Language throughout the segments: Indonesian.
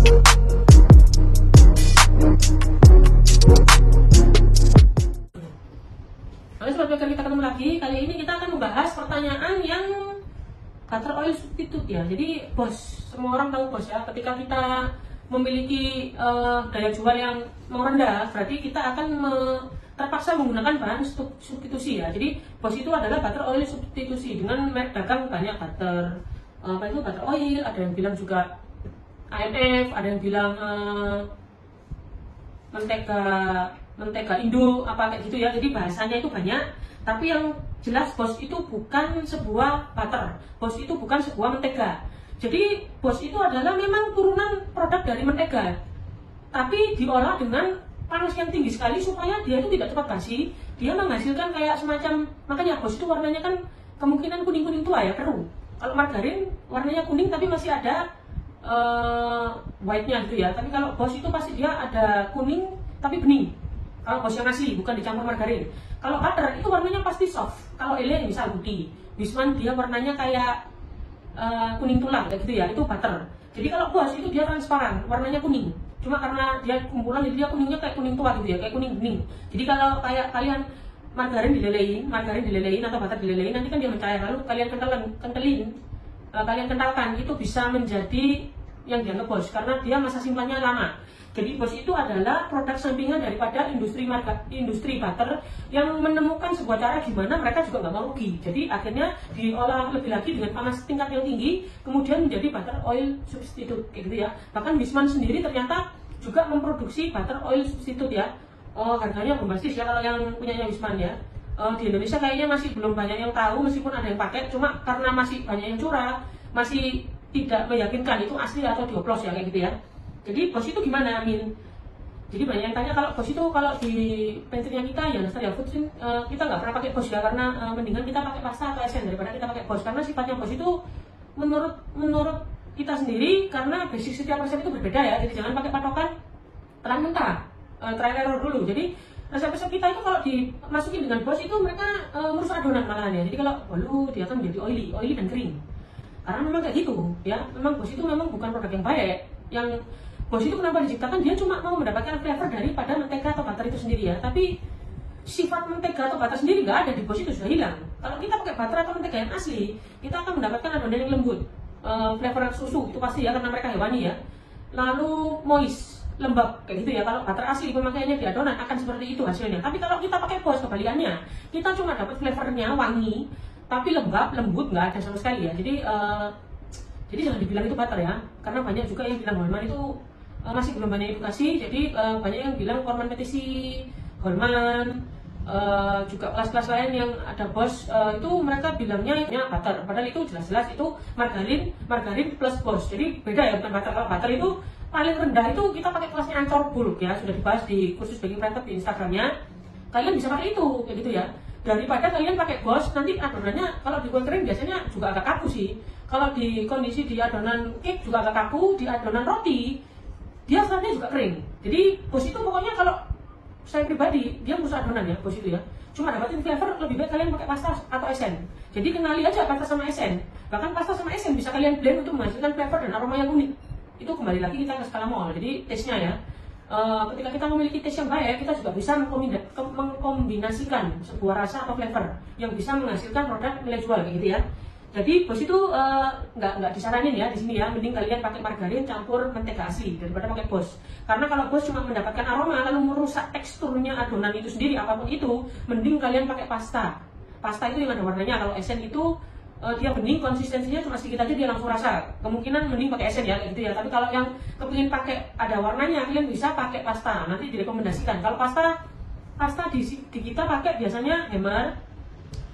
Halo Sobat Blogger, kita ketemu lagi. Kali ini kita akan membahas pertanyaan yang butter oil substitute ya. Jadi bos, semua orang tahu bos ya, ketika kita memiliki daya jual yang merendah, berarti kita akan terpaksa menggunakan bahan substitusi ya. Jadi bos itu adalah butter oil substitusi dengan merek dagang banyak butter. Apa itu butter oil? Ada yang bilang juga AMF, ada yang bilang mentega Indo, apa kayak gitu ya. Jadi bahasanya itu banyak. Tapi yang jelas bos itu bukan sebuah butter. Bos itu bukan sebuah mentega. Jadi bos itu adalah memang turunan produk dari mentega, tapi diolah dengan panas yang tinggi sekali supaya dia itu tidak cepat basi. Dia menghasilkan kayak semacam, makanya bos itu warnanya kan kemungkinan kuning-kuning tua ya, keruh. Kalau margarin warnanya kuning tapi masih ada white-nya gitu ya. Tapi kalau bos itu pasti dia ada kuning tapi bening. Kalau bos yang asli, bukan dicampur margarin. Kalau butter itu warnanya pasti soft. Kalau ele misal putih, Wisman dia warnanya kayak kuning tulang kayak gitu ya, itu butter. Jadi kalau bos itu dia transparan, warnanya kuning. Cuma karena dia kumpulan jadi dia kuningnya kayak kuning tua gitu ya, kayak kuning bening. Jadi kalau kayak kalian margarin dilelein atau butter dilelein, nanti kan dia mencair. Lalu kalian kalian kentalkan, itu bisa menjadi yang dianggap bos karena dia masa simpannya lama. Jadi bos itu adalah produk sampingan daripada industri butter yang menemukan sebuah cara gimana mereka juga nggak mau rugi. Jadi akhirnya diolah lebih lagi dengan panas tingkat yang tinggi, kemudian menjadi butter oil substitute kayak gitu ya. Bahkan Wisman sendiri ternyata juga memproduksi butter oil substitute ya. Harganya bombastis ya kalau yang punyanya Wisman ya. Di Indonesia kayaknya masih belum banyak yang tahu, meskipun ada yang pakai, cuma karena masih banyak yang curah, masih tidak meyakinkan itu asli atau dioplos ya kayak gitu ya. Jadi bos itu gimana, Amin? Jadi banyak yang tanya kalau bos itu kalau di pantry kita ya, Nastar ya Food, kita nggak pernah pakai bos ya, karena mendingan kita pakai pasta atau esen daripada kita pakai bos, karena sifatnya bos itu menurut kita sendiri, karena basic setiap resep itu berbeda ya. Jadi jangan pakai patokan telan mentah, trial error dulu. Jadi resep-resep kita itu kalau dimasukin dengan bos itu mereka merusak adonan malahan ya. Jadi kalau bolu dia akan menjadi oily dan kering. Karena memang kayak gitu ya. Memang bos itu memang bukan produk yang baik. Yang bos itu kenapa diciptakan, dia cuma mau mendapatkan flavor daripada mentega atau butter itu sendiri ya. Tapi sifat mentega atau butter sendiri nggak ada di bos itu, sudah hilang. Kalau kita pakai butter atau mentega yang asli, kita akan mendapatkan adonan yang lembut, flavor susu itu pasti ya, karena mereka hewani ya. Lalu moist, lembab kayak gitu ya. Kalau butter asli pemakaiannya di adonan akan seperti itu hasilnya. Tapi kalau kita pakai bos, kebalikannya, kita cuma dapat flavornya wangi tapi lembut nggak ada sama sekali ya. Jadi jangan dibilang itu butter ya, karena banyak juga yang bilang Holman itu masih belum banyak edukasi. Jadi banyak yang bilang kompetisi Holman, juga kelas-kelas lain yang ada bos, itu mereka bilangnya butter, padahal itu jelas-jelas itu margarin plus bos. Jadi beda ya, bukan butter. Kalau butter itu paling rendah itu kita pakai kelasnya Ancor Bulk ya, sudah dibahas di kursus baking private di Instagramnya. Kalian bisa pakai itu kayak gitu ya, daripada kalian pakai bos. Nanti adonannya kalau di kue kering biasanya juga agak kaku sih. Kalau di kondisi di adonan cake juga agak kaku, di adonan roti dia flatnya juga kering. Jadi bos itu pokoknya kalau saya pribadi dia merusak adonan ya, bos itu ya. Cuma dapatin flavor, lebih baik kalian pakai pasta atau esen. Jadi kenali aja pasta sama esen. Bahkan pasta sama esen bisa kalian blend untuk menghasilkan flavor dan aroma yang unik. Itu kembali lagi kita ke skala mol. Jadi taste-nya ya. Ketika kita memiliki taste yang baik, kita juga bisa mengkombinasikan sebuah rasa atau flavor yang bisa menghasilkan produk nilai jual kayak gitu ya. Jadi bos itu nggak disaranin ya di sini ya, mending kalian pakai margarin campur mentega asli daripada pakai bos. Karena kalau bos cuma mendapatkan aroma lalu merusak teksturnya adonan itu sendiri apapun itu, mending kalian pakai pasta. Pasta itu yang ada warnanya. Kalau esen itu dia bening, konsistensinya cuma sedikit aja dia langsung rasa. Kemungkinan mending pakai esen ya gitu ya. Tapi kalau yang kepingin pakai ada warnanya, kalian bisa pakai pasta. Nanti direkomendasikan. Kalau pasta di kita pakai biasanya Hemmer.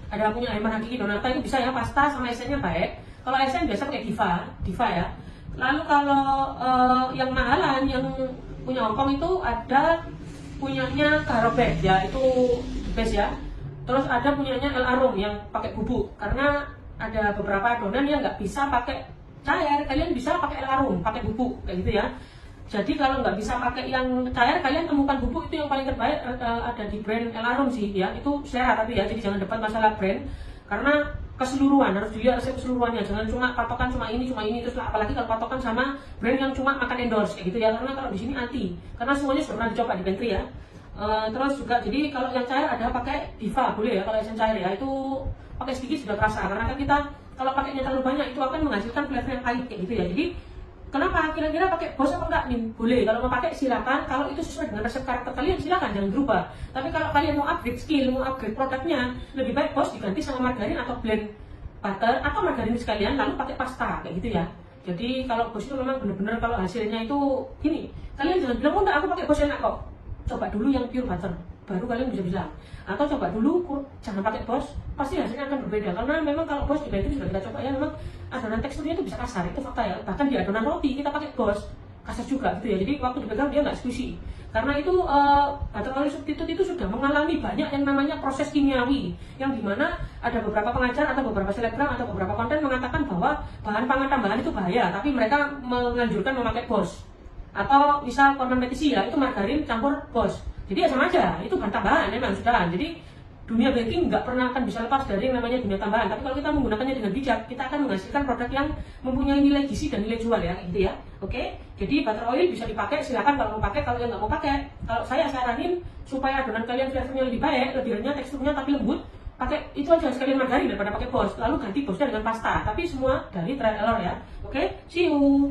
Ada punya Hemmer Hakiki Donata, itu bisa ya, pasta sama esennya baik. Kalau esen biasa pakai Diva ya. Lalu kalau yang mahalan yang punya Hongkong itu ada punyanya Karobet ya, itu best ya. Terus ada punyanya El Arum yang pakai bubuk, karena ada beberapa adonan yang nggak bisa pakai cair, kalian bisa pakai El Arum, pakai bubuk kayak gitu ya. Jadi kalau nggak bisa pakai yang cair, kalian temukan bubuk itu yang paling terbaik ada di brand El Arum sih ya. Itu selera tapi ya, jadi jangan debat masalah brand, karena keseluruhan, harus dilihat resep keseluruhannya, jangan cuma patokan cuma ini terus lah, apalagi kalau patokan sama brand yang cuma makan endorse kayak gitu ya, karena kalau di sini anti, karena semuanya sudah pernah dicoba di pantry ya. Terus juga jadi kalau yang cair ada pakai Diva boleh ya, kalau yang cair ya itu pakai sedikit sudah terasa, karena kan kita kalau pakainya terlalu banyak itu akan menghasilkan flavor yang pahit kayak gitu ya. Jadi kenapa kira-kira pakai BOSS apa enggak nih? Boleh, kalau mau pakai silakan, kalau itu sesuai dengan resep karakter kalian silakan, jangan berubah. Tapi kalau kalian mau upgrade skill, mau upgrade produknya, lebih baik BOSS diganti sama margarin atau blend butter atau margarin sekalian lalu pakai pasta kayak gitu ya. Jadi kalau BOSS itu memang benar-benar kalau hasilnya itu gini, kalian jangan bilang oh enggak aku pakai BOSS enak kok. Coba dulu yang pure butter, baru kalian bisa bilang. Atau coba dulu jangan pakai BOSS, pasti hasilnya akan berbeda. Karena memang kalau BOSS juga itu sudah kita coba ya, memang adonan teksturnya itu bisa kasar, itu fakta ya. Bahkan di adonan roti kita pakai BOSS kasar juga gitu ya. Jadi waktu dipegang dia nggak squishy. Karena itu butter oil substitute itu sudah mengalami banyak yang namanya proses kimiawi, yang dimana ada beberapa pengajar atau beberapa selebgram atau beberapa konten mengatakan bahwa bahan pangan tambahan itu bahaya, tapi mereka menganjurkan memakai BOSS. Atau misal korban petisi ya, itu margarin campur BOSS. Jadi ya sama aja, itu bahan tambahan memang sudah. Jadi dunia baking nggak pernah akan bisa lepas dari yang namanya dunia tambahan. Tapi kalau kita menggunakannya dengan bijak, kita akan menghasilkan produk yang mempunyai nilai gizi dan nilai jual ya, gitu ya. Oke, jadi butter oil bisa dipakai, silakan kalau mau pakai. Kalau yang nggak mau pakai, kalau saya saranin supaya adonan kalian flavornya lebih baik, lebih renyah teksturnya tapi lembut, pakai itu aja sekalian margarin daripada pakai BOSS. Lalu ganti BOSSnya dengan pasta. Tapi semua dari trial error ya. Oke, see you.